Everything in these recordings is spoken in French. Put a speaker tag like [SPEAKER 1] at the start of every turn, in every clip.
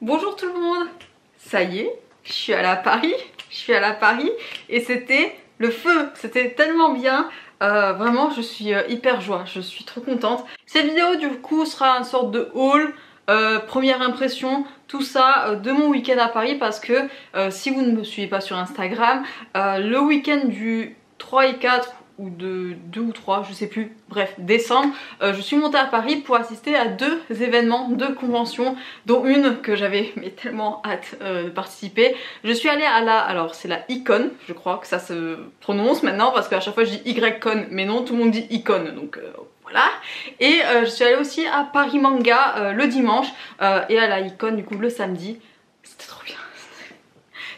[SPEAKER 1] Bonjour tout le monde. Ça y est, je suis allée à Paris. Et c'était le feu. C'était tellement bien. Vraiment, je suis hyper joie. Je suis trop contente. Cette vidéo du coup sera une sorte de haul. Première impression, tout ça de mon week-end à Paris parce que si vous ne me suivez pas sur Instagram, le week-end du 3 et 4 ou de 2 ou 3, je sais plus, bref, décembre, je suis montée à Paris pour assister à deux événements, deux conventions, dont une que j'avais mais tellement hâte de participer. Je suis allée à la, alors c'est la Icon, je crois que ça se prononce maintenant parce qu'à chaque fois je dis Y-Con, mais non, tout le monde dit Icon, donc voilà. Et je suis allée aussi à Paris Manga le dimanche et à la Icon du coup le samedi. C'était trop bien.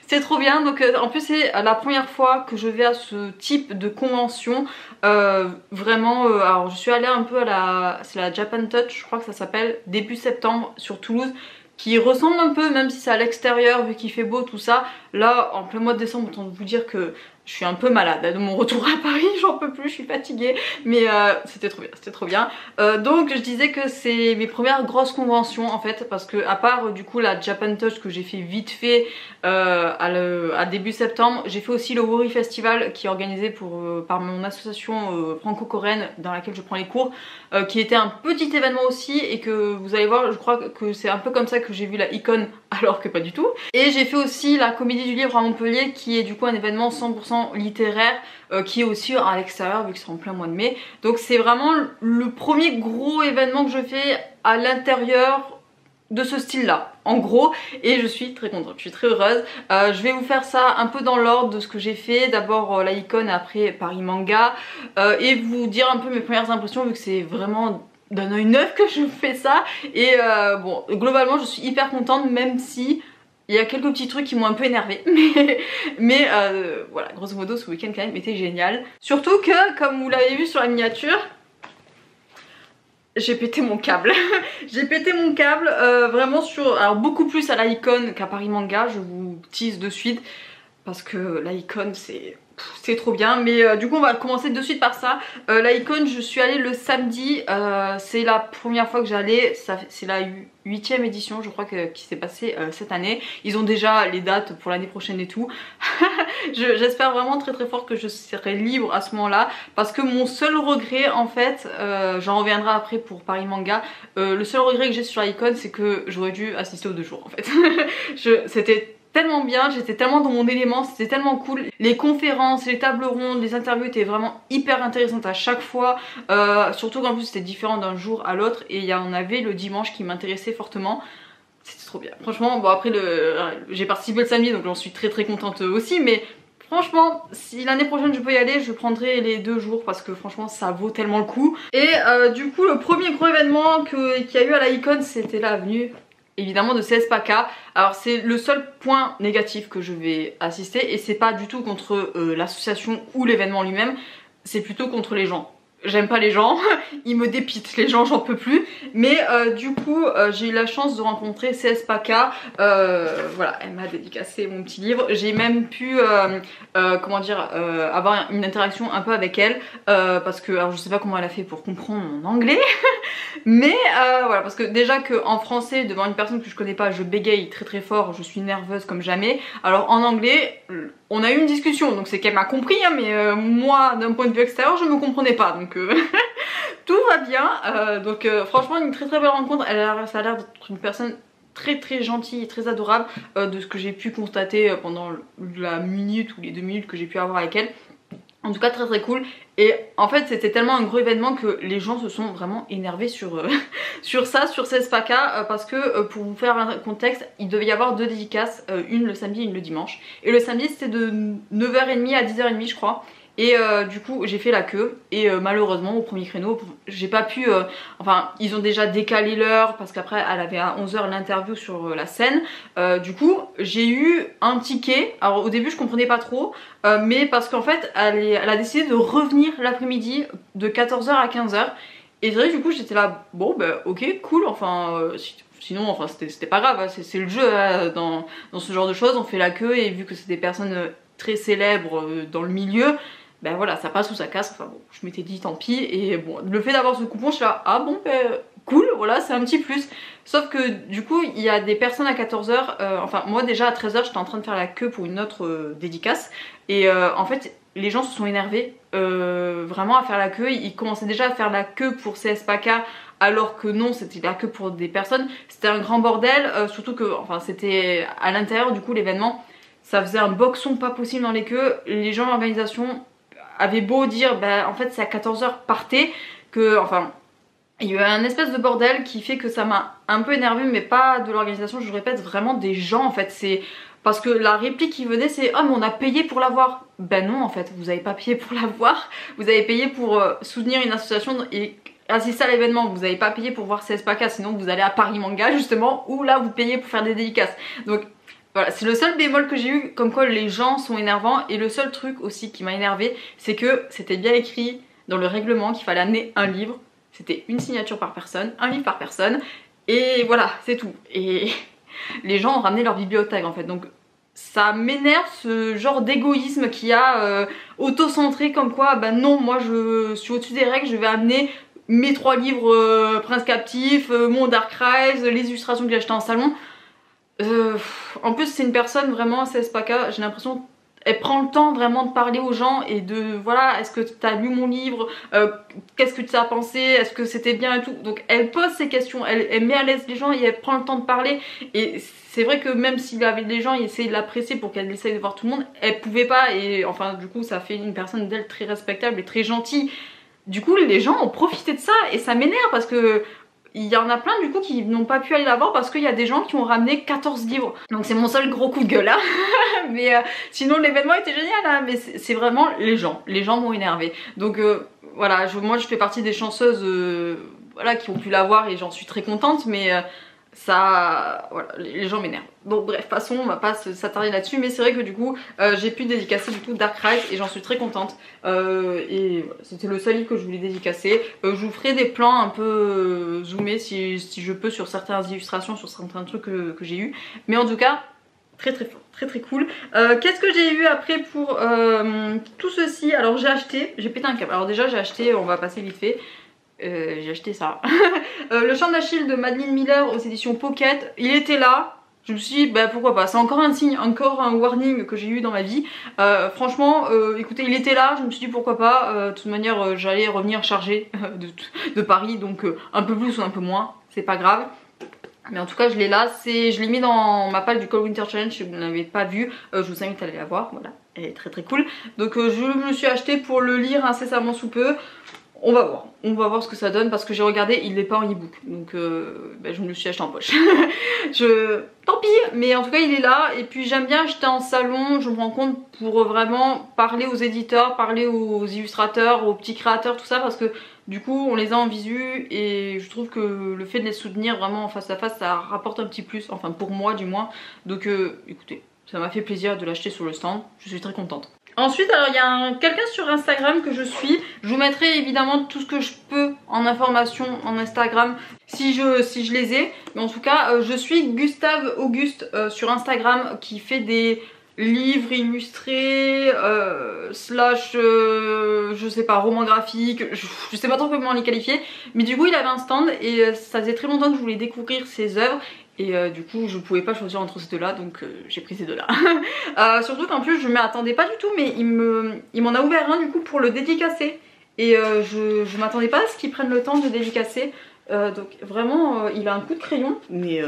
[SPEAKER 1] C'était trop bien, donc en plus c'est la première fois que je vais à ce type de convention. Vraiment, alors je suis allée un peu à la, c'est la Japan Touch, je crois que ça s'appelle, début septembre sur Toulouse, qui ressemble un peu, même si c'est à l'extérieur vu qu'il fait beau tout ça. Là en plein mois de décembre, autant vous dire que je suis un peu malade de mon retour à Paris, j'en peux plus, je suis fatiguée, mais c'était trop bien, c'était trop bien. Donc je disais que c'est mes premières grosses conventions en fait, parce que à part du coup la Japan Touch que j'ai fait vite fait à début septembre, j'ai fait aussi le Wori Festival qui est organisé par mon association franco-coréenne dans laquelle je prends les cours, qui était un petit événement aussi et que vous allez voir, je crois que c'est un peu comme ça que j'ai vu la Icon alors que pas du tout. Et j'ai fait aussi la Comédie du Livre à Montpellier qui est du coup un événement 100% littéraire qui est aussi à l'extérieur vu que c'est en plein mois de mai. Donc c'est vraiment le premier gros événement que je fais à l'intérieur de ce style là en gros, et je suis très contente, je suis très heureuse. Je vais vous faire ça un peu dans l'ordre de ce que j'ai fait, d'abord la Icon et après Paris Manga, et vous dire un peu mes premières impressions vu que c'est vraiment d'un œil neuf que je fais ça. Et bon, globalement je suis hyper contente, même si il y a quelques petits trucs qui m'ont un peu énervé, mais voilà, grosso modo ce week-end quand même était génial. Surtout que, comme vous l'avez vu sur la miniature, j'ai pété mon câble. J'ai pété mon câble vraiment sur, alors beaucoup plus à la Icon qu'à Paris Manga, je vous tease de suite, parce que la Icon c'est trop bien. Mais du coup on va commencer de suite par ça. La Icon, je suis allée le samedi, c'est la première fois que j'allais, c'est la 8e édition je crois qui s'est passée cette année. Ils ont déjà les dates pour l'année prochaine et tout. J'espère vraiment très très fort que je serai libre à ce moment là, parce que mon seul regret en fait, j'en reviendrai après pour Paris Manga, le seul regret que j'ai sur la Icon c'est que j'aurais dû assister aux 2 jours en fait. C'était tellement bien, j'étais tellement dans mon élément, c'était tellement cool. Les conférences, les tables rondes, les interviews étaient vraiment hyper intéressantes à chaque fois. Surtout qu'en plus c'était différent d'un jour à l'autre, et il y en avait le dimanche qui m'intéressait fortement. C'était trop bien. Franchement, bon après j'ai participé le samedi donc j'en suis très très contente aussi, mais franchement, si l'année prochaine je peux y aller, je prendrai les 2 jours parce que franchement ça vaut tellement le coup. Et du coup le premier gros événement qu'il y a eu à la Icon, c'était la venue évidemment de CSPK. Alors c'est le seul point négatif que je vais assister, et c'est pas du tout contre l'association ou l'événement lui-même, c'est plutôt contre les gens. J'aime pas les gens, ils me dépitent, les gens j'en peux plus. Mais du coup j'ai eu la chance de rencontrer CSPK, voilà, elle m'a dédicacé mon petit livre. J'ai même pu comment dire, avoir une interaction un peu avec elle, parce que alors je sais pas comment elle a fait pour comprendre mon anglais. Mais voilà, parce que déjà qu'en français devant une personne que je connais pas je bégaye très très fort, je suis nerveuse comme jamais. Alors en anglais on a eu une discussion, donc c'est qu'elle m'a compris hein, mais moi d'un point de vue extérieur je me comprenais pas, donc tout va bien. Donc franchement une très très belle rencontre. Ça a l'air d'être une personne très très gentille et très adorable, de ce que j'ai pu constater pendant la minute ou les 2 minutes que j'ai pu avoir avec elle. En tout cas très très cool. Et en fait c'était tellement un gros événement que les gens se sont vraiment énervés sur, sur ça, sur CSPK, parce que pour vous faire un contexte, il devait y avoir 2 dédicaces, une le samedi et une le dimanche. Et le samedi c'était de 9h30 à 10h30 je crois. Et du coup j'ai fait la queue et malheureusement au premier créneau j'ai pas pu, enfin ils ont déjà décalé l'heure parce qu'après elle avait à 11h l'interview sur la scène. Du coup j'ai eu un ticket, alors au début je comprenais pas trop, mais parce qu'en fait elle a décidé de revenir l'après-midi de 14h à 15h. Et c'est vrai que du coup j'étais là, bon bah ok cool, enfin sinon enfin c'était pas grave, c'est le jeu dans ce genre de choses, on fait la queue et vu que c'est des personnes très célèbres dans le milieu, ben voilà, ça passe ou ça casse, enfin bon, je m'étais dit tant pis. Et bon, le fait d'avoir ce coupon, je suis là, ah bon, ben cool, voilà, c'est un petit plus. Sauf que du coup il y a des personnes à 14h, enfin moi déjà à 13h j'étais en train de faire la queue pour une autre dédicace et en fait les gens se sont énervés vraiment à faire la queue. Ils commençaient déjà à faire la queue pour CSPK alors que non, c'était la queue pour des personnes. C'était un grand bordel, surtout que enfin, c'était à l'intérieur du coup l'événement. Ça faisait un boxon pas possible dans les queues. Les gens de l'organisation avaient beau dire bah, en fait c'est à 14h partez, que enfin il y a eu un espèce de bordel qui fait que ça m'a un peu énervé, mais pas de l'organisation, je répète, vraiment des gens en fait. C'est parce que la réplique qui venait c'est oh mais on a payé pour l'avoir. Ben non en fait, vous avez pas payé pour l'avoir, vous avez payé pour soutenir une association et assister à l'événement. Vous avez pas payé pour voir CSPK, sinon vous allez à Paris Manga justement, où là vous payez pour faire des dédicaces. Donc voilà, c'est le seul bémol que j'ai eu, comme quoi les gens sont énervants. Et le seul truc aussi qui m'a énervé, c'est que c'était bien écrit dans le règlement qu'il fallait amener un livre. C'était une signature par personne, un livre par personne, et voilà, c'est tout. Et les gens ont ramené leur bibliothèque en fait, donc ça m'énerve ce genre d'égoïsme qui a auto-centré comme quoi, bah non, moi je suis au-dessus des règles, je vais amener mes 3 livres Prince Captif, mon Dark Rise, les illustrations que j'ai achetées en salon. En plus c'est une personne vraiment, CSPK, j'ai l'impression elle prend le temps vraiment de parler aux gens et de voilà, est-ce que tu as lu mon livre, qu'est-ce que tu as pensé, est-ce que c'était bien et tout. Donc elle pose ces questions, elle met à l'aise les gens et elle prend le temps de parler. Et c'est vrai que même s'il avait des gens, il essayait de la presser pour qu'elle essaye de voir tout le monde, elle pouvait pas. Et enfin du coup ça fait une personne d'elle très respectable et très gentille. Du coup les gens ont profité de ça et ça m'énerve parce que il y en a plein du coup qui n'ont pas pu aller la voir parce qu'il y a des gens qui ont ramené 14 livres. Donc c'est mon seul gros coup de gueule là. Mais sinon l'événement était génial hein. Mais c'est vraiment les gens m'ont énervé. Donc voilà, moi je fais partie des chanceuses voilà, qui ont pu la voir et j'en suis très contente. Mais ça, voilà, les gens m'énervent. Bon bref, passons, on va pas s'attarder là-dessus. Mais c'est vrai que du coup j'ai pu dédicacer du coup Dark Rise et j'en suis très contente. Et voilà, c'était le seul livre que je voulais dédicacer. Je vous ferai des plans un peu zoomés si je peux sur certaines illustrations, sur certains trucs que j'ai eu. Mais en tout cas très très fort, très très cool. Qu'est-ce que j'ai eu après pour tout ceci? Alors j'ai pété un câble. Alors déjà j'ai acheté, on va passer vite fait. J'ai acheté ça. Le Chant d'Achille de Madeline Miller aux éditions Pocket. Il était là. Je me suis dit bah pourquoi pas. C'est encore un signe, encore un warning que j'ai eu dans ma vie. Franchement, écoutez, il était là. Je me suis dit pourquoi pas. De toute manière, j'allais revenir chargée de Paris. Donc un peu plus ou un peu moins. C'est pas grave. Mais en tout cas je l'ai là, je l'ai mis dans ma palle du Cold Winter Challenge si vous ne l'avez pas vu, je vous invite à aller la voir, voilà, elle est très très cool. Donc je me suis acheté pour le lire incessamment sous peu. On va voir ce que ça donne parce que j'ai regardé, il n'est pas en e-book. Donc bah, je me le suis acheté en poche. Tant pis, mais en tout cas il est là. Et puis j'aime bien acheter en salon, je me rends compte, pour vraiment parler aux éditeurs, parler aux illustrateurs, aux petits créateurs, tout ça. Parce que du coup on les a en visu et je trouve que le fait de les soutenir vraiment en face à face, ça rapporte un petit plus. Enfin pour moi du moins. Donc écoutez, ça m'a fait plaisir de l'acheter sur le stand. Je suis très contente. Ensuite, alors il y a quelqu'un sur Instagram que je suis. Je vous mettrai évidemment tout ce que je peux en information en Instagram si je les ai. Mais en tout cas, je suis Gustave Auguste sur Instagram qui fait des livres illustrés, slash, je sais pas, romans graphiques, je sais pas trop comment les qualifier. Mais du coup, il avait un stand et ça faisait très longtemps que je voulais découvrir ses œuvres. Et du coup je pouvais pas choisir entre ces deux là, donc j'ai pris ces deux là. Surtout qu'en plus je m'y attendais pas du tout, mais il m'en a ouvert un du coup pour le dédicacer. Et je m'attendais pas à ce qu'il prenne le temps de dédicacer. Donc vraiment il a un coup de crayon. Mais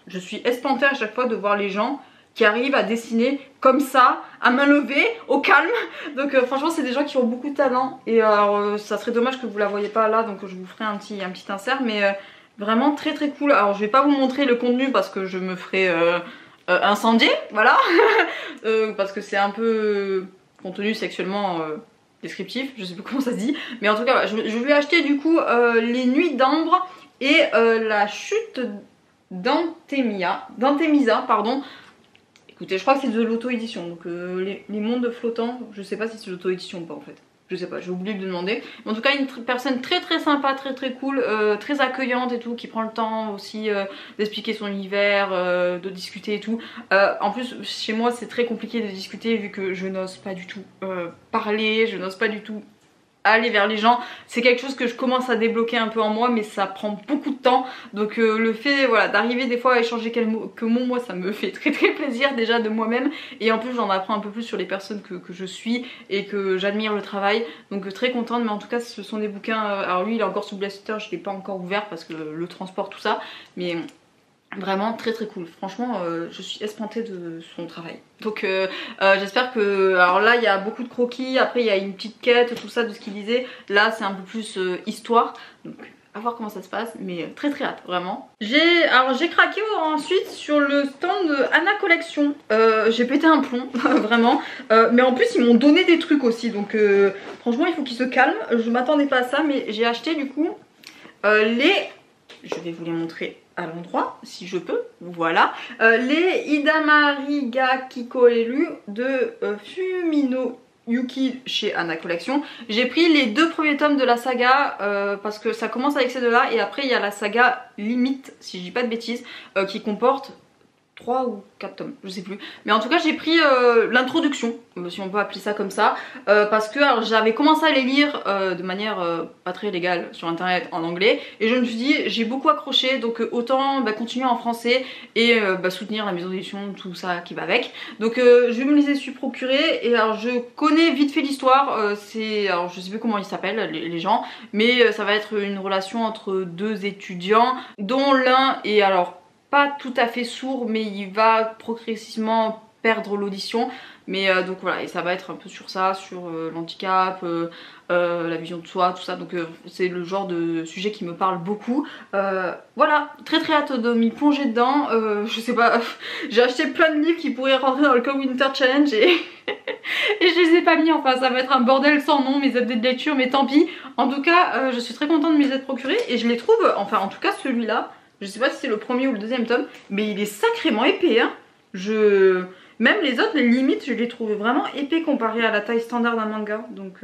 [SPEAKER 1] je suis espantée à chaque fois de voir les gens qui arrivent à dessiner comme ça, à main levée, au calme. Donc franchement c'est des gens qui ont beaucoup de talent. Et alors ça serait dommage que vous la voyez pas là, donc je vous ferai un petit insert. Mais vraiment très très cool. Alors je vais pas vous montrer le contenu parce que je me ferai incendier, voilà. Parce que c'est un peu contenu sexuellement descriptif, je sais plus comment ça se dit. Mais en tout cas voilà, je lui ai acheté du coup Les Nuits d'Ambre et La Chute d'Antemisa, pardon. Écoutez, je crois que c'est de l'auto-édition, donc les mondes flottants, je sais pas si c'est de l'auto-édition ou pas en fait. Je sais pas, j'ai oublié de demander. Mais en tout cas, une personne très très sympa, très très cool, très accueillante et tout, qui prend le temps aussi d'expliquer son univers, de discuter et tout. En plus, chez moi, c'est très compliqué de discuter vu que je n'ose pas du tout parler, je n'ose pas du tout aller vers les gens. C'est quelque chose que je commence à débloquer un peu en moi, mais ça prend beaucoup de temps. Donc le fait voilà, d'arriver des fois à échanger quelques mots, moi ça me fait très plaisir déjà de moi-même. Et en plus j'en apprends un peu plus sur les personnes que je suis et que j'admire le travail. Donc très contente, mais en tout cas ce sont des bouquins... alors lui il est encore sous Blister, je l'ai pas encore ouvert parce que le transport tout ça. Mais... vraiment très cool, franchement je suis espontée de son travail. Donc j'espère que... alors là il y a beaucoup de croquis, après il y a une petite quête, tout ça de ce qu'il disait. Là c'est un peu plus histoire, donc à voir comment ça se passe, mais très hâte vraiment. J'ai craqué ensuite sur le stand de Anna Collection. J'ai pété un plomb vraiment, mais en plus ils m'ont donné des trucs aussi, donc franchement il faut qu'ils se calment. Je m'attendais pas à ça, mais j'ai acheté du coup je vais vous les montrer à l'endroit si je peux, voilà, les Hidamari Kikoelu de Fumino Yuki chez Anna Collection. J'ai pris les 2 premiers tomes de la saga parce que ça commence avec ces 2 là, et après il y a la saga Limite, si je dis pas de bêtises, qui comporte 3 ou 4 tomes, je sais plus. Mais en tout cas j'ai pris l'introduction, si on peut appeler ça comme ça, parce que j'avais commencé à les lire de manière pas très légale sur internet en anglais, et je me suis dit j'ai beaucoup accroché, donc autant continuer en français et soutenir la maison d'édition, tout ça qui va avec. Donc je me les ai su procurer, et alors je connais vite fait l'histoire, alors je sais plus comment ils s'appellent les gens, mais ça va être une relation entre 2 étudiants dont l'un est alors pas tout à fait sourd, mais il va progressivement perdre l'audition. Mais donc voilà, et ça va être un peu sur ça, sur l'handicap, la vision de soi, tout ça. Donc c'est le genre de sujet qui me parle beaucoup. Voilà, très hâte de m'y plonger dedans. Je sais pas, j'ai acheté plein de livres qui pourraient rentrer dans le Come Winter Challenge et... et je les ai pas mis, enfin ça va être un bordel sans nom, mes updates de lecture, mais tant pis. En tout cas, je suis très contente de m'y être procurés, et je les trouve, enfin en tout cas celui-là, je sais pas si c'est le premier ou le 2e tome, mais il est sacrément épais, hein. Même les autres, les limites, je les trouve vraiment épais comparé à la taille standard d'un manga. Donc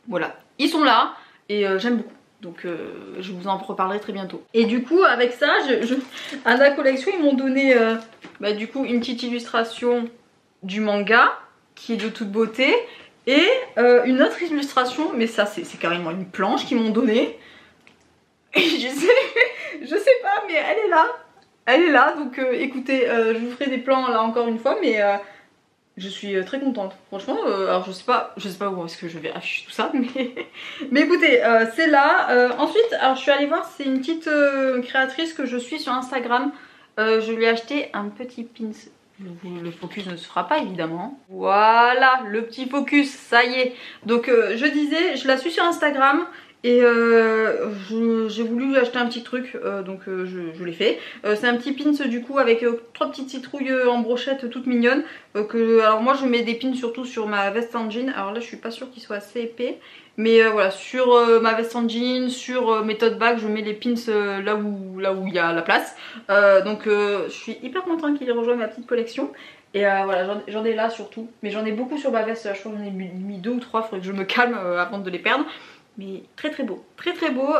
[SPEAKER 1] voilà, ils sont là et j'aime beaucoup. Donc je vous en reparlerai très bientôt. Et du coup avec ça, Anna Collection, ils m'ont donné du coup une petite illustration du manga qui est de toute beauté, et une autre illustration, mais ça c'est carrément une planche qu'ils m'ont donnée. Et je sais pas, mais elle est là, donc écoutez, je vous ferai des plans là encore une fois, mais je suis très contente, franchement. Alors je sais pas où est-ce que je vais afficher tout ça, mais écoutez, c'est là. Ensuite, alors je suis allée voir, c'est une petite créatrice que je suis sur Instagram. Je lui ai acheté un petit pins. Le focus ne se fera pas évidemment. Voilà, le petit focus, ça y est. Donc je disais, je la suis sur Instagram. Et j'ai voulu lui acheter un petit truc, donc je l'ai fait. C'est un petit pins du coup avec 3 petites citrouilles en brochette toutes mignonnes. Alors moi je mets des pins surtout sur ma veste en jean. Alors là je suis pas sûre qu'il soit assez épais. Mais voilà, sur ma veste en jean, sur mes tote bags, je mets les pins là où il y a la place. Donc je suis hyper contente qu'il ait rejoint ma petite collection. Et voilà, j'en ai là surtout. Mais j'en ai beaucoup sur ma veste, je crois que j'en ai mis 2 ou 3, faudrait que je me calme avant de les perdre. Mais très beau, très beau.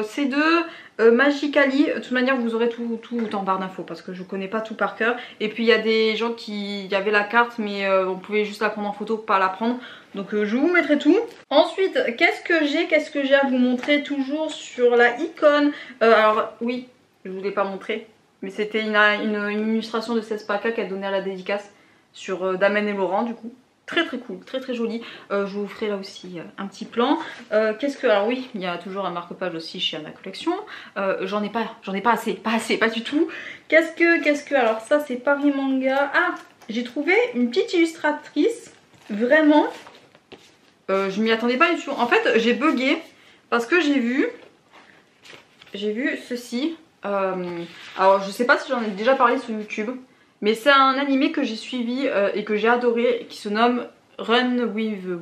[SPEAKER 1] Ces 2 Magicali, de toute manière vous aurez tout en barre d'infos parce que je connais pas tout par cœur. Et puis il y a des gens qui avaient la carte, mais on pouvait juste la prendre en photo, pas la prendre. Donc je vous mettrai tout. Ensuite, qu'est-ce que j'ai à vous montrer toujours sur la icône. Alors oui, je vous l'ai pas montré, mais c'était une illustration de Cespaka qu'elle donnait à la dédicace sur Damen et Laurent du coup. Très cool, très joli. Je vous ferai là aussi un petit plan. Alors oui, il y a toujours un marque-page aussi chez Anna Collection. J'en ai pas assez, pas du tout. Alors ça c'est Paris Manga. Ah, j'ai trouvé une petite illustratrice. Vraiment, je m'y attendais pas du tout. En fait, j'ai bugué parce que j'ai vu ceci. Alors je sais pas si j'en ai déjà parlé sur YouTube. Mais c'est un animé que j'ai suivi et que j'ai adoré, qui se nomme Run with the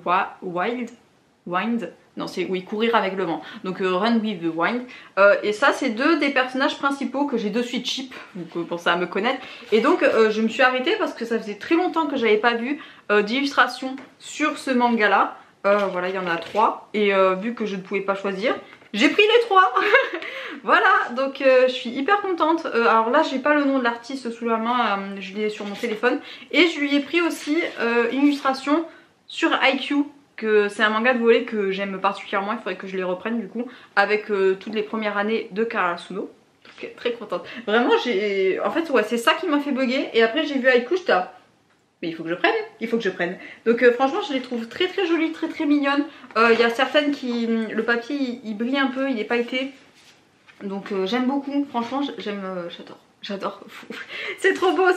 [SPEAKER 1] Wind. Non, c'est oui, courir avec le vent. Donc Run with the Wind. Et ça, c'est 2 des personnages principaux que j'ai de suite cheap, vous pensez à me connaître. Et donc je me suis arrêtée parce que ça faisait très longtemps que j'avais pas vu d'illustration sur ce manga là. Voilà, il y en a 3. Et vu que je ne pouvais pas choisir, j'ai pris les 3. Voilà, donc je suis hyper contente. Alors là j'ai pas le nom de l'artiste sous la main, je l'ai sur mon téléphone. Et je lui ai pris aussi une illustration sur IQ que c'est un manga de volley que j'aime particulièrement, il faudrait que je les reprenne du coup, avec toutes les premières années de Karasuno. Donc très contente. Vraiment en fait ouais c'est ça qui m'a fait bugger, et après j'ai vu Haikyuu, j'étais là, mais il faut que je prenne, il faut que je prenne. Donc franchement je les trouve très très jolies, très très mignonnes. Il y a certaines qui, le papier il brille un peu, il est pailleté. Donc j'aime beaucoup, franchement j'adore. C'est trop beau,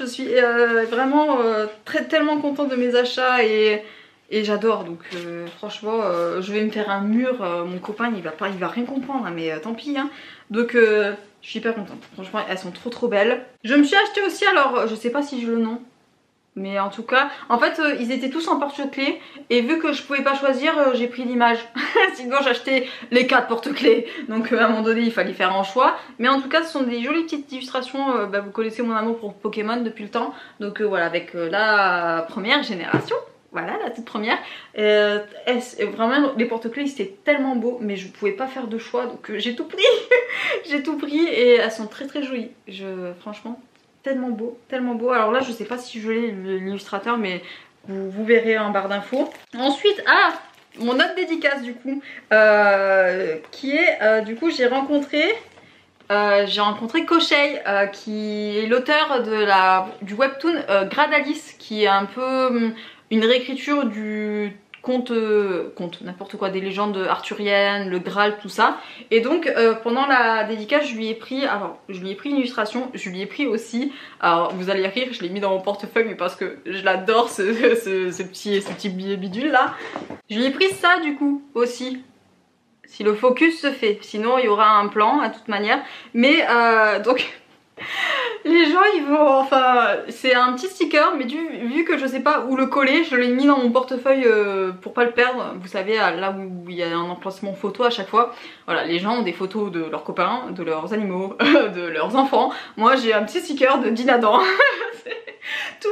[SPEAKER 1] je suis vraiment tellement contente de mes achats et j'adore. Donc franchement je vais me faire un mur, mon copain il va rien comprendre hein, mais tant pis hein. Donc je suis hyper contente, franchement elles sont trop belles. Je me suis acheté aussi, alors je sais pas si j'ai le nom, mais en tout cas, en fait ils étaient tous en porte-clés et vu que je pouvais pas choisir, j'ai pris l'image. Sinon j'achetais les 4 porte-clés. Donc à un moment donné il fallait faire un choix. Mais en tout cas ce sont des jolies petites illustrations. Vous connaissez mon amour pour Pokémon depuis le temps. Donc voilà, avec la première génération. Voilà la toute première. Vraiment les porte-clés c'était tellement beau, mais je pouvais pas faire de choix. Donc j'ai tout pris. J'ai tout pris et elles sont très jolies. Franchement... tellement beau. Alors là je sais pas si je l'ai l'illustrateur, mais vous verrez en barre d'infos. Ensuite mon autre dédicace du coup qui est du coup j'ai rencontré Koshei qui est l'auteur du webtoon Gradalis, qui est un peu une réécriture du conte n'importe quoi, des légendes arthuriennes, le Graal, tout ça. Et donc pendant la dédicace je lui ai pris une illustration, je lui ai pris aussi, alors vous allez rire, je l'ai mis dans mon portefeuille mais parce que je l'adore ce petit bidule là. Je lui ai pris ça du coup aussi, si le focus se fait, sinon il y aura un plan à toute manière. Mais donc les gens ils vont, enfin c'est un petit sticker, mais vu que je sais pas où le coller, je l'ai mis dans mon portefeuille pour pas le perdre. Vous savez là où il y a un emplacement photo à chaque fois. Voilà, les gens ont des photos de leurs copains, de leurs animaux, de leurs enfants. Moi j'ai un petit sticker de Dinadan. Tout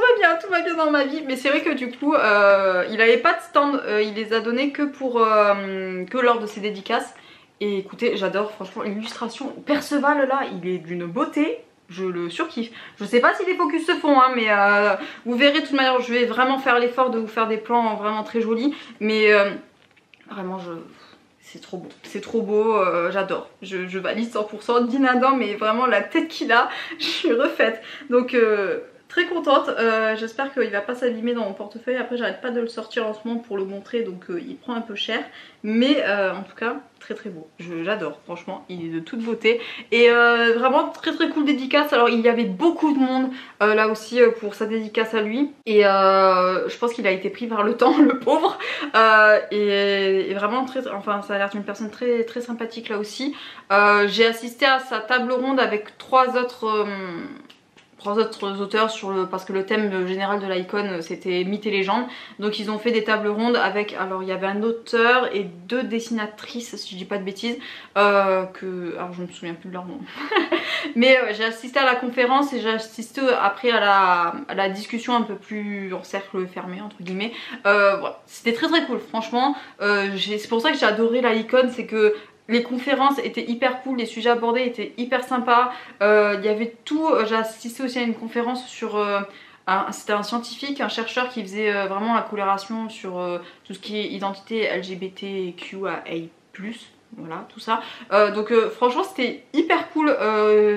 [SPEAKER 1] va bien dans ma vie. Mais c'est vrai que du coup il avait pas de stand, il les a donnés que lors de ses dédicaces. Et écoutez, j'adore franchement l'illustration. Perceval là, il est d'une beauté. Je le surkiffe. Je sais pas si les focus se font hein, mais vous verrez de toute manière. Je vais vraiment faire l'effort de vous faire des plans vraiment très jolis. Mais vraiment c'est trop beau, j'adore. Je valide 100%. Dinadan, mais vraiment la tête qu'il a, je suis refaite. Donc très contente, j'espère qu'il va pas s'abîmer dans mon portefeuille. Après j'arrête pas de le sortir en ce moment pour le montrer, donc il prend un peu cher. Mais en tout cas très beau, j'adore, franchement il est de toute beauté. Et vraiment très cool dédicace. Alors il y avait beaucoup de monde là aussi pour sa dédicace à lui. Et je pense qu'il a été pris par le temps, le pauvre. Et vraiment enfin ça a l'air d'une personne très sympathique là aussi. J'ai assisté à sa table ronde avec trois autres auteurs parce que le thème général de l'Icon c'était mythes et légendes. Donc ils ont fait des tables rondes avec, alors il y avait un auteur et 2 dessinatrices si je dis pas de bêtises, alors je me souviens plus de leur nom. Mais j'ai assisté à la conférence et j'ai assisté après à la discussion un peu plus en cercle fermé entre guillemets. Voilà. C'était très cool franchement. C'est pour ça que j'ai adoré l'Icon, c'est que les conférences étaient hyper cool, les sujets abordés étaient hyper sympas. Il y avait tout. J'ai assisté aussi à une conférence sur... c'était un scientifique, un chercheur qui faisait vraiment la coloration sur tout ce qui est identité LGBTQIA+. Voilà, tout ça. Donc franchement c'était hyper cool.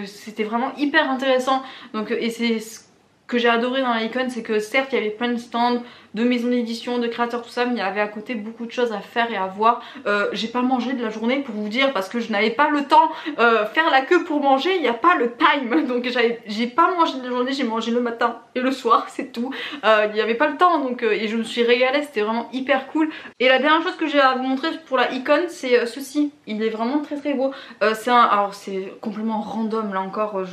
[SPEAKER 1] C'était vraiment hyper intéressant. Donc, et c'est ce que j'ai adoré dans l'Icon, c'est que certes il y avait plein de stands, de maisons d'édition, de créateurs, tout ça, mais il y avait à côté beaucoup de choses à faire et à voir. J'ai pas mangé de la journée pour vous dire, parce que je n'avais pas le temps. Faire la queue pour manger, il n'y a pas le time. Donc j'ai pas mangé de la journée, j'ai mangé le matin et le soir, c'est tout. Il n'y avait pas le temps, donc et je me suis régalée, c'était vraiment hyper cool. Et la dernière chose que j'ai à vous montrer pour la Icon, c'est ceci. Il est vraiment très beau. Alors c'est complètement random là encore,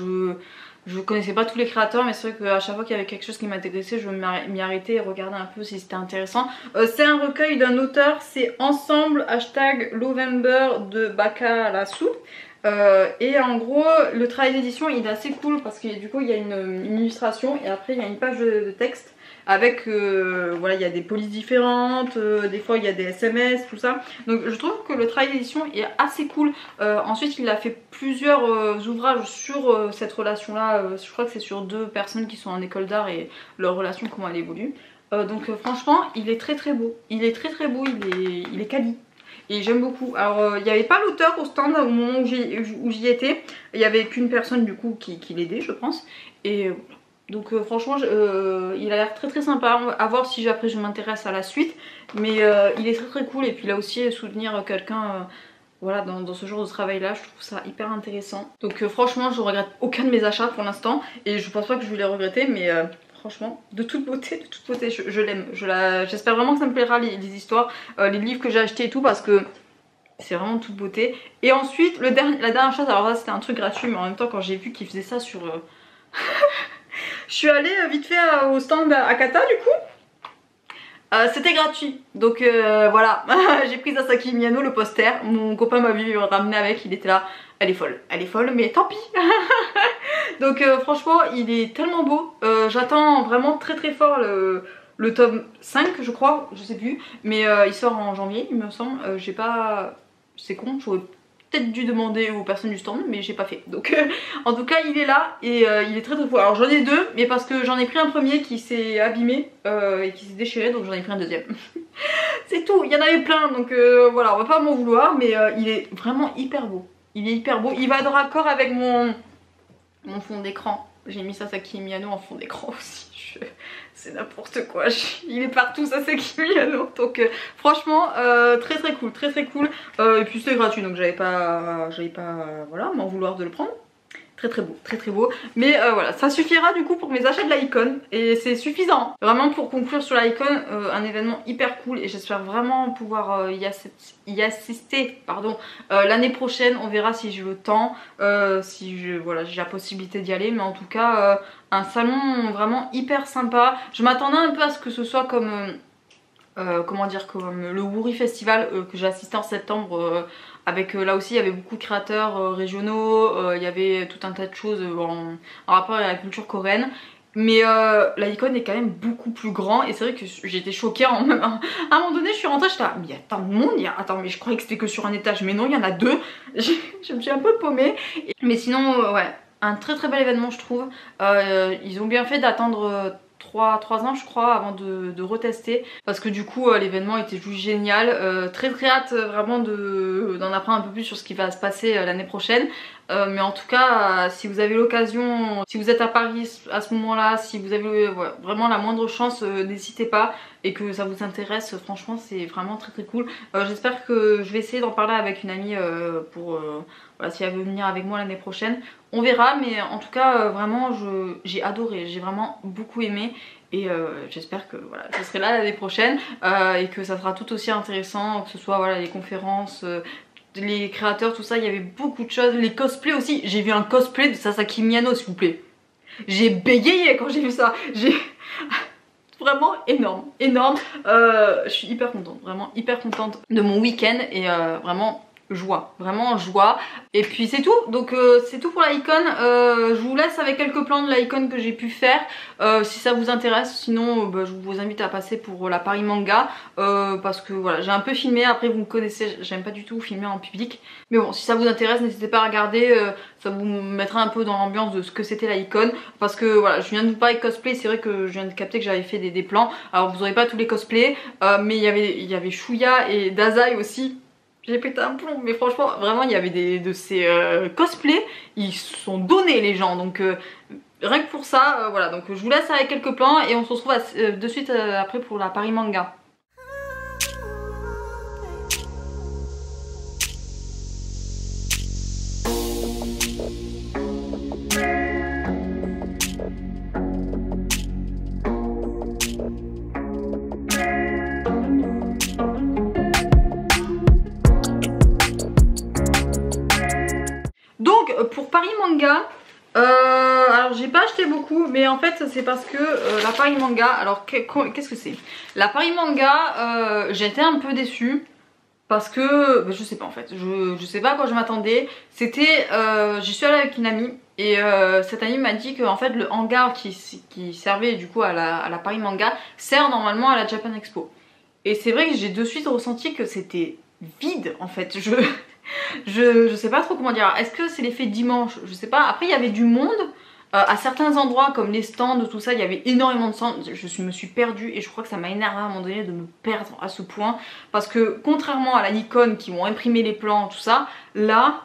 [SPEAKER 1] je connaissais pas tous les créateurs, mais c'est vrai qu'à chaque fois qu'il y avait quelque chose qui m'intéressait, je m'y arrêtais et regardais un peu si c'était intéressant. C'est un recueil d'un auteur, c'est Ensemble #Lovember de Baka Lassou. Et en gros le travail d'édition il est assez cool parce que du coup il y a une illustration et après il y a une page de texte avec voilà, il y a des polices différentes, des fois il y a des SMS, tout ça. Donc je trouve que le travail d'édition est assez cool. Ensuite il a fait plusieurs ouvrages sur cette relation là. Je crois que c'est sur 2 personnes qui sont en école d'art et leur relation, comment elle évolue. Franchement il est très beau. Il est très beau, il est quali. Et j'aime beaucoup. Alors il n'y avait pas l'auteur au stand au moment où j'y étais. Il n'y avait qu'une personne du coup qui l'aidait je pense. Et donc franchement il a l'air très sympa. À voir si après je m'intéresse à la suite. Mais il est très cool. Et puis là aussi soutenir quelqu'un voilà, dans ce genre de travail là, je trouve ça hyper intéressant. Donc franchement je regrette aucun de mes achats pour l'instant. Et je pense pas que je vais les regretter. Mais franchement de toute beauté, je l'aime. J'espère vraiment que ça me plaira les histoires, les livres que j'ai achetés et tout, parce que c'est vraiment toute beauté. Et ensuite la dernière chose, alors là c'était un truc gratuit, mais en même temps quand j'ai vu qu'ils faisaient ça sur... je suis allée vite fait au stand Akata du coup. C'était gratuit, donc voilà. J'ai pris Sasaki Miyano, le poster. Mon copain m'a vu ramener avec, il était là. Elle est folle, mais tant pis. Donc franchement il est tellement beau. J'attends vraiment très fort le tome 5 je crois, je sais plus. Mais il sort en janvier il me semble. J'ai pas... C'est con, j'aurais peut-être dû demander aux personnes du stand, mais j'ai pas fait. Donc en tout cas il est là et il est très beau. Alors j'en ai deux, mais parce que j'en ai pris un premier qui s'est abîmé et qui s'est déchiré, donc j'en ai pris un deuxième. C'est tout, il y en avait plein, donc voilà, on va pas m'en vouloir, mais il est vraiment hyper beau. Il est hyper beau, il va de raccord avec mon fond d'écran. J'ai mis Sasaki Miyano en fond d'écran aussi. C'est n'importe quoi. Il est partout Sasaki Miyano. Donc franchement très cool, très cool. Et puis c'était gratuit, donc j'avais pas voilà, m'en vouloir de le prendre. Très beau. Mais voilà, ça suffira du coup pour mes achats de l'Icon. Et c'est suffisant. Vraiment pour conclure sur l'Icon, un événement hyper cool. Et j'espère vraiment pouvoir y assister l'année prochaine. On verra si j'ai le temps, si j'ai la possibilité d'y aller. Mais en tout cas, un salon vraiment hyper sympa. Je m'attendais un peu à ce que ce soit comme... comment dire, comme le Wuri Festival que j'ai assisté en septembre, avec là aussi il y avait beaucoup de créateurs régionaux, il y avait tout un tas de choses en rapport avec la culture coréenne. Mais l'Icon est quand même beaucoup plus grand et c'est vrai que j'ai été choquée à un moment donné. Je suis rentrée, j'étais là, mais il y a tant de monde, attends, mais je croyais que c'était que sur un étage, mais non, il y en a deux. Je me suis un peu paumée. Mais sinon ouais, un très bel événement je trouve. Ils ont bien fait d'attendre 3 ans je crois avant de retester, parce que du coup l'événement était juste génial. Très hâte vraiment d'en apprendre un peu plus sur ce qui va se passer l'année prochaine. Mais en tout cas si vous avez l'occasion, si vous êtes à Paris à ce moment là, si vous avez vraiment la moindre chance, n'hésitez pas, et que ça vous intéresse, franchement c'est vraiment très cool. J'espère que je vais essayer d'en parler avec une amie pour voilà, si elle veut venir avec moi l'année prochaine. On verra, mais en tout cas vraiment j'ai adoré, j'ai vraiment beaucoup aimé. Et j'espère que voilà, je serai là l'année prochaine et que ça sera tout aussi intéressant, que ce soit voilà, les conférences, les créateurs, tout ça. Il y avait beaucoup de choses, les cosplays aussi. J'ai vu un cosplay de Sasaki Miyano s'il vous plaît. J'ai bégayé quand j'ai vu ça. J'ai... vraiment énorme. Je suis hyper contente, vraiment hyper contente de mon week-end et vraiment... vraiment joie. Et puis c'est tout, donc c'est tout pour l'Icon. Je vous laisse avec quelques plans de l'Icon que j'ai pu faire si ça vous intéresse. Sinon je vous invite à passer pour la Paris Manga parce que voilà, j'ai un peu filmé. Après vous me connaissez, j'aime pas du tout filmer en public, mais bon, si ça vous intéresse n'hésitez pas à regarder, ça vous mettra un peu dans l'ambiance de ce que c'était l'Icon, parce que voilà, je viens de vous parler de cosplay. C'est vrai que je viens de capter que j'avais fait des plans. Alors vous aurez pas tous les cosplays, mais il y avait Shuya et Dazai aussi. J'ai pété un plomb, mais franchement vraiment il y avait de ces cosplays, ils sont donnés les gens, donc rien que pour ça, voilà. Donc je vous laisse avec quelques plans et on se retrouve de suite après pour la Paris Manga. Donc pour Paris Manga, alors j'ai pas acheté beaucoup, mais en fait c'est parce que la Paris Manga, alors qu'est-ce que c'est? La Paris Manga, j'ai été un peu déçue parce que je sais pas en fait, je sais pas à quoi je m'attendais. C'était, j'y suis allée avec une amie et cette amie m'a dit que en fait le hangar qui servait du coup à la Paris Manga sert normalement à la Japan Expo. Et c'est vrai que j'ai de suite ressenti que c'était vide en fait. Je sais pas trop comment dire. Est-ce que c'est l'effet dimanche? Je sais pas. Après il y avait du monde, À certains endroits comme les stands, tout ça, il y avait énormément de stands. Me suis perdue et je crois que ça m'a énervé à un moment donné de me perdre à ce point. Parce que contrairement à la Nikon qui vont imprimer les plans, tout ça, là...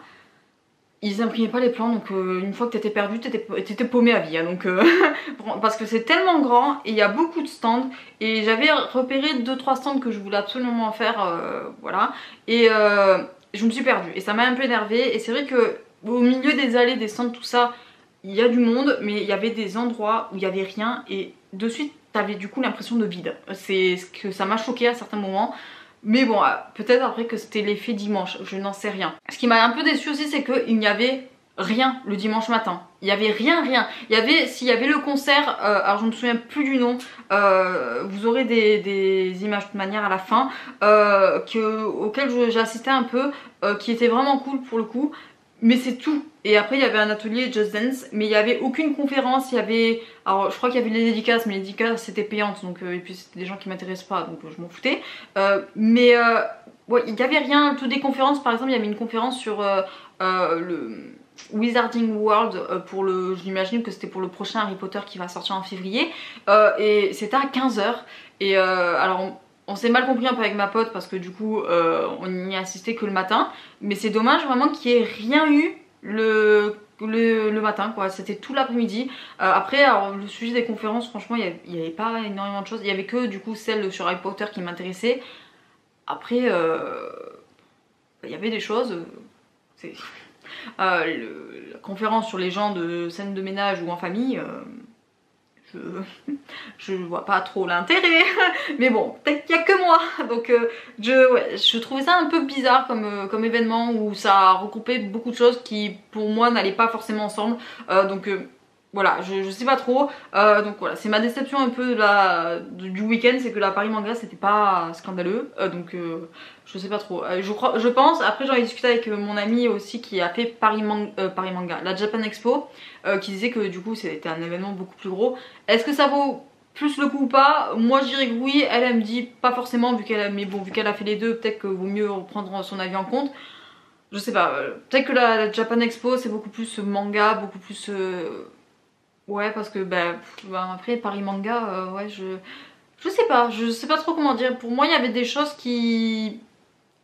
[SPEAKER 1] Ils imprimaient pas les plans, donc une fois que t'étais perdu, t'étais paumé à vie, hein, donc parce que c'est tellement grand et il y a beaucoup de stands et j'avais repéré 2-3 stands que je voulais absolument faire, voilà, et je me suis perdue et ça m'a un peu énervé. Et c'est vrai que au milieu des allées, des stands, tout ça, il y a du monde, mais il y avait des endroits où il y avait rien et de suite t'avais du coup l'impression de vide. C'est ce que ça m'a choqué à certains moments. Mais bon, peut-être après que c'était l'effet dimanche, je n'en sais rien. Ce qui m'a un peu déçu aussi, c'est qu'il n'y avait rien le dimanche matin. Il y avait rien. Il y avait, s'il y avait le concert, alors je me souviens plus du nom, vous aurez des images de toute manière à la fin, auxquelles j'ai assisté un peu, qui était vraiment cool pour le coup. Mais c'est tout. Et après il y avait un atelier Just Dance, mais il n'y avait aucune conférence. Il y avait, alors je crois qu'il y avait les dédicaces, mais les dédicaces c'était payantes, donc et puis c'était des gens qui m'intéressent pas, donc je m'en foutais. Ouais, il n'y avait rien. Toutes des conférences, par exemple il y avait une conférence sur le Wizarding World, pour le, j'imagine que c'était pour le prochain Harry Potter qui va sortir en février, et c'était à 15 h. Et alors on s'est mal compris un peu avec ma pote parce que du coup on n'y a assisté que le matin. Mais c'est dommage vraiment qu'il n'y ait rien eu le matin, quoi. C'était tout l'après-midi. Après, alors, le sujet des conférences, franchement, il n'y avait pas énormément de choses. Il n'y avait que du coup celle sur Harry Potter qui m'intéressait. Après, il y avait des choses. La conférence sur les gens de scène de ménage ou en famille. Je vois pas trop l'intérêt, mais bon, peut-être qu'il y a que moi, donc je trouvais ça un peu bizarre comme événement où ça regroupait beaucoup de choses qui pour moi n'allaient pas forcément ensemble, voilà, je sais pas trop, donc voilà, c'est ma déception un peu du week-end, c'est que la Paris Manga c'était pas scandaleux, je sais pas trop, je pense, après j'en ai discuté avec mon ami aussi qui a fait Paris Manga, la Japan Expo, qui disait que du coup c'était un événement beaucoup plus gros. Est-ce que ça vaut plus le coup ou pas? Moi je dirais que oui, elle me dit pas forcément, mais bon, vu qu'elle a fait les deux, peut-être qu'il vaut mieux prendre son avis en compte. Je sais pas, peut-être que la Japan Expo c'est beaucoup plus manga, beaucoup plus... Ouais, parce que après Paris Manga, ouais, je sais pas trop comment dire. Pour moi il y avait des choses qui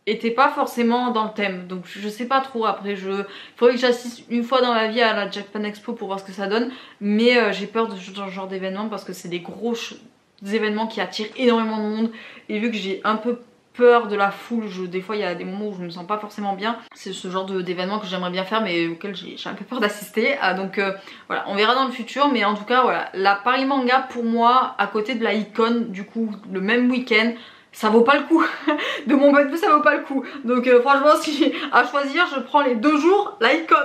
[SPEAKER 1] étaient pas forcément dans le thème, donc je sais pas trop. Après il faudrait que j'assiste une fois dans ma vie à la Japan Expo pour voir ce que ça donne, mais j'ai peur de ce genre d'événements parce que c'est des événements qui attirent énormément de monde, et vu que j'ai un peu peur de la foule, des fois il y a des moments où je me sens pas forcément bien. C'est ce genre d'événement que j'aimerais bien faire mais auquel j'ai un peu peur d'assister, donc voilà, on verra dans le futur. Mais en tout cas voilà, la Paris Manga pour moi, à côté de la Icon, du coup le même week-end, ça vaut pas le coup. De mon point de vue ça vaut pas le coup, donc franchement si à choisir je prends les 2 jours la Icon,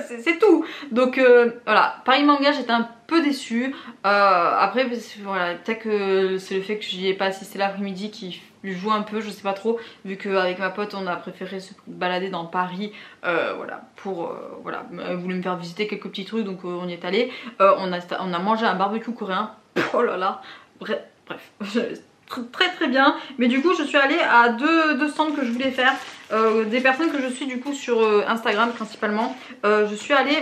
[SPEAKER 1] c'est tout. Donc voilà, Paris Manga j'étais un peu déçue, après voilà, peut-être que c'est le fait que j'y ai pas assisté l'après-midi qui joue un peu, je sais pas trop, vu qu'avec ma pote on a préféré se balader dans Paris, voilà, voilà, elle voulait me faire visiter quelques petits trucs, donc on y est allé, on a mangé un barbecue coréen, oh là là, bref très bien. Mais du coup je suis allée à deux stands que je voulais faire, des personnes que je suis du coup sur Instagram principalement. Je suis allée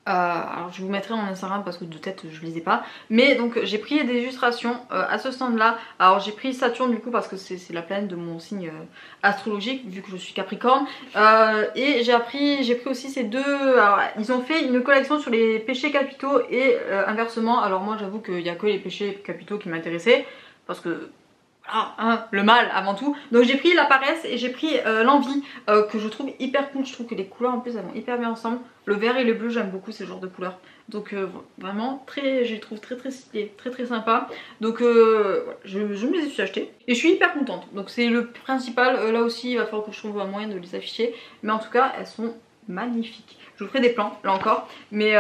[SPEAKER 1] alors je vous mettrai mon Instagram parce que de tête je les ai pas, mais donc j'ai pris des illustrations à ce stand là. Alors j'ai pris Saturne du coup parce que c'est la planète de mon signe astrologique vu que je suis Capricorne, et j'ai pris aussi ces deux. Alors ils ont fait une collection sur les péchés capitaux et inversement. Alors moi j'avoue qu'il n'y a que les péchés capitaux qui m'intéressaient parce que voilà, hein, le mal avant tout. Donc j'ai pris la paresse et j'ai pris l'envie, que je trouve hyper cool. Je trouve que les couleurs en plus elles vont hyper bien ensemble. Le vert et le bleu, j'aime beaucoup ce genre de couleurs. Donc vraiment je les trouve très stylés, très sympa. Donc voilà, je me les suis achetées et je suis hyper contente. Donc c'est le principal. Là aussi il va falloir que je trouve un moyen de les afficher, mais en tout cas elles sont magnifiques. Je vous ferai des plans là encore, mais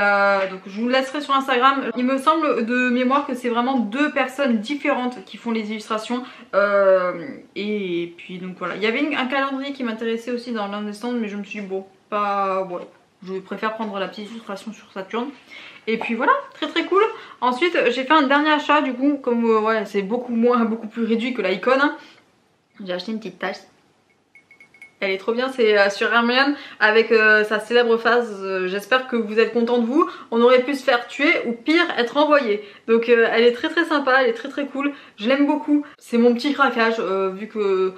[SPEAKER 1] donc je vous laisserai sur Instagram. Il me semble de mémoire que c'est vraiment 2 personnes différentes qui font les illustrations, et puis donc voilà, il y avait un calendrier qui m'intéressait aussi dans l'un des stands, mais je me suis dit bon, pas voilà, je préfère prendre la petite illustration sur Saturne. Et puis voilà, très cool. Ensuite j'ai fait un dernier achat du coup, comme ouais, c'est beaucoup plus réduit que l'Icon, hein. J'ai acheté une petite tasse. Elle est trop bien, c'est sur Hermione avec sa célèbre phrase j'espère que vous êtes content de vous, on aurait pu se faire tuer ou pire être envoyé. Donc elle est très sympa, elle est très cool, je l'aime beaucoup. C'est mon petit craquage vu que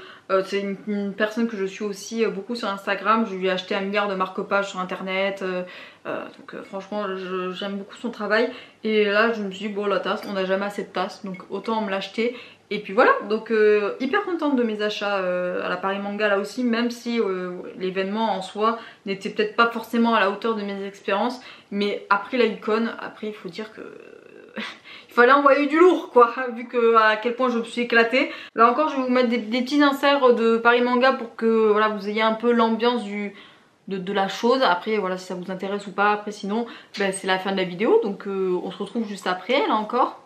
[SPEAKER 1] c'est une personne que je suis aussi beaucoup sur Instagram. Je lui ai acheté 1 milliard de marque-pages sur internet, donc franchement j'aime beaucoup son travail. Et là je me suis dit bon la tasse, on n'a jamais assez de tasses donc autant me l'acheter. Et puis voilà, donc hyper contente de mes achats à la Paris Manga là aussi, même si l'événement en soi n'était peut-être pas forcément à la hauteur de mes expériences. Mais après la icône, après il faut dire que il fallait envoyer du lourd quoi, vu que à quel point je me suis éclatée. Là encore je vais vous mettre des petits inserts de Paris Manga pour que voilà, vous ayez un peu l'ambiance de la chose. Après voilà, si ça vous intéresse ou pas, après sinon ben, c'est la fin de la vidéo. Donc on se retrouve juste après là encore.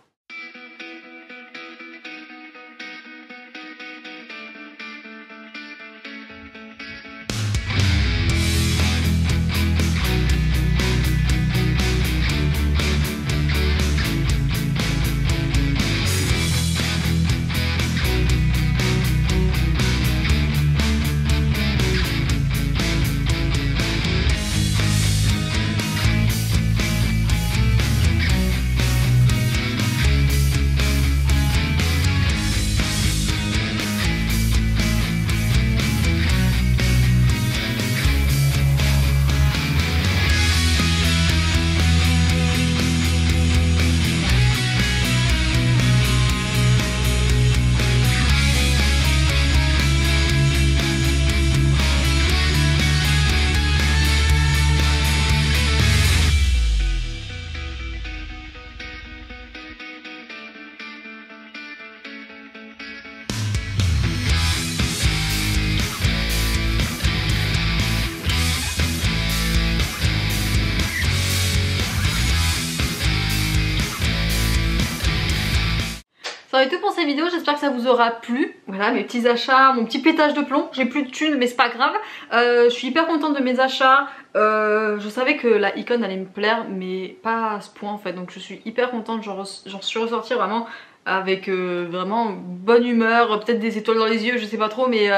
[SPEAKER 1] Ça va être tout pour cette vidéo, j'espère que ça vous aura plu. Voilà mes petits achats, mon petit pétage de plomb. J'ai plus de thunes mais c'est pas grave. Je suis hyper contente de mes achats. Je savais que la icône allait me plaire mais pas à ce point en fait. Donc je suis hyper contente, j'en suis ressortie vraiment avec vraiment bonne humeur. Peut-être des étoiles dans les yeux, je sais pas trop, mais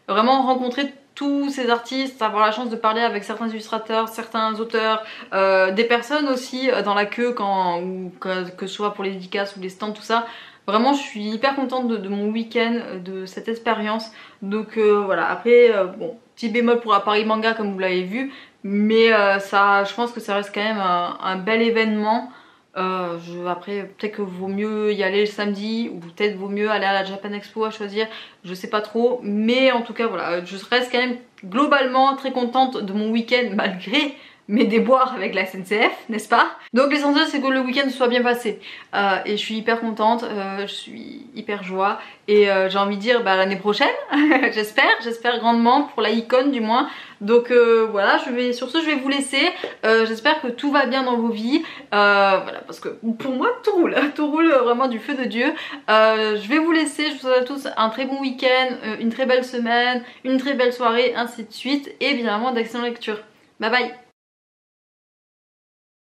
[SPEAKER 1] vraiment rencontrer tous ces artistes, avoir la chance de parler avec certains illustrateurs, certains auteurs, des personnes aussi dans la queue que ce soit pour les dédicaces ou les stands, tout ça. Vraiment je suis hyper contente de mon week-end, de cette expérience. Donc voilà, après bon, petit bémol pour la Paris Manga comme vous l'avez vu, mais ça, je pense que ça reste quand même un bel événement. Après peut-être que vaut mieux y aller le samedi ou peut-être vaut mieux aller à la Japan Expo à choisir, je sais pas trop, mais en tout cas voilà, je reste quand même globalement très contente de mon week-end malgré mes déboires avec la SNCF, n'est-ce pas? Donc l'essentiel c'est que le week-end soit bien passé et je suis hyper contente, je suis hyper joie et j'ai envie de dire bah, l'année prochaine j'espère grandement pour la icône du moins. Donc voilà, sur ce je vais vous laisser, j'espère que tout va bien dans vos vies, voilà, parce que pour moi tout roule vraiment du feu de Dieu. Je vais vous laisser, je vous souhaite à tous un très bon week-end, une très belle semaine, une très belle soirée, ainsi de suite et bien évidemment d'excellentes lectures. Bye bye.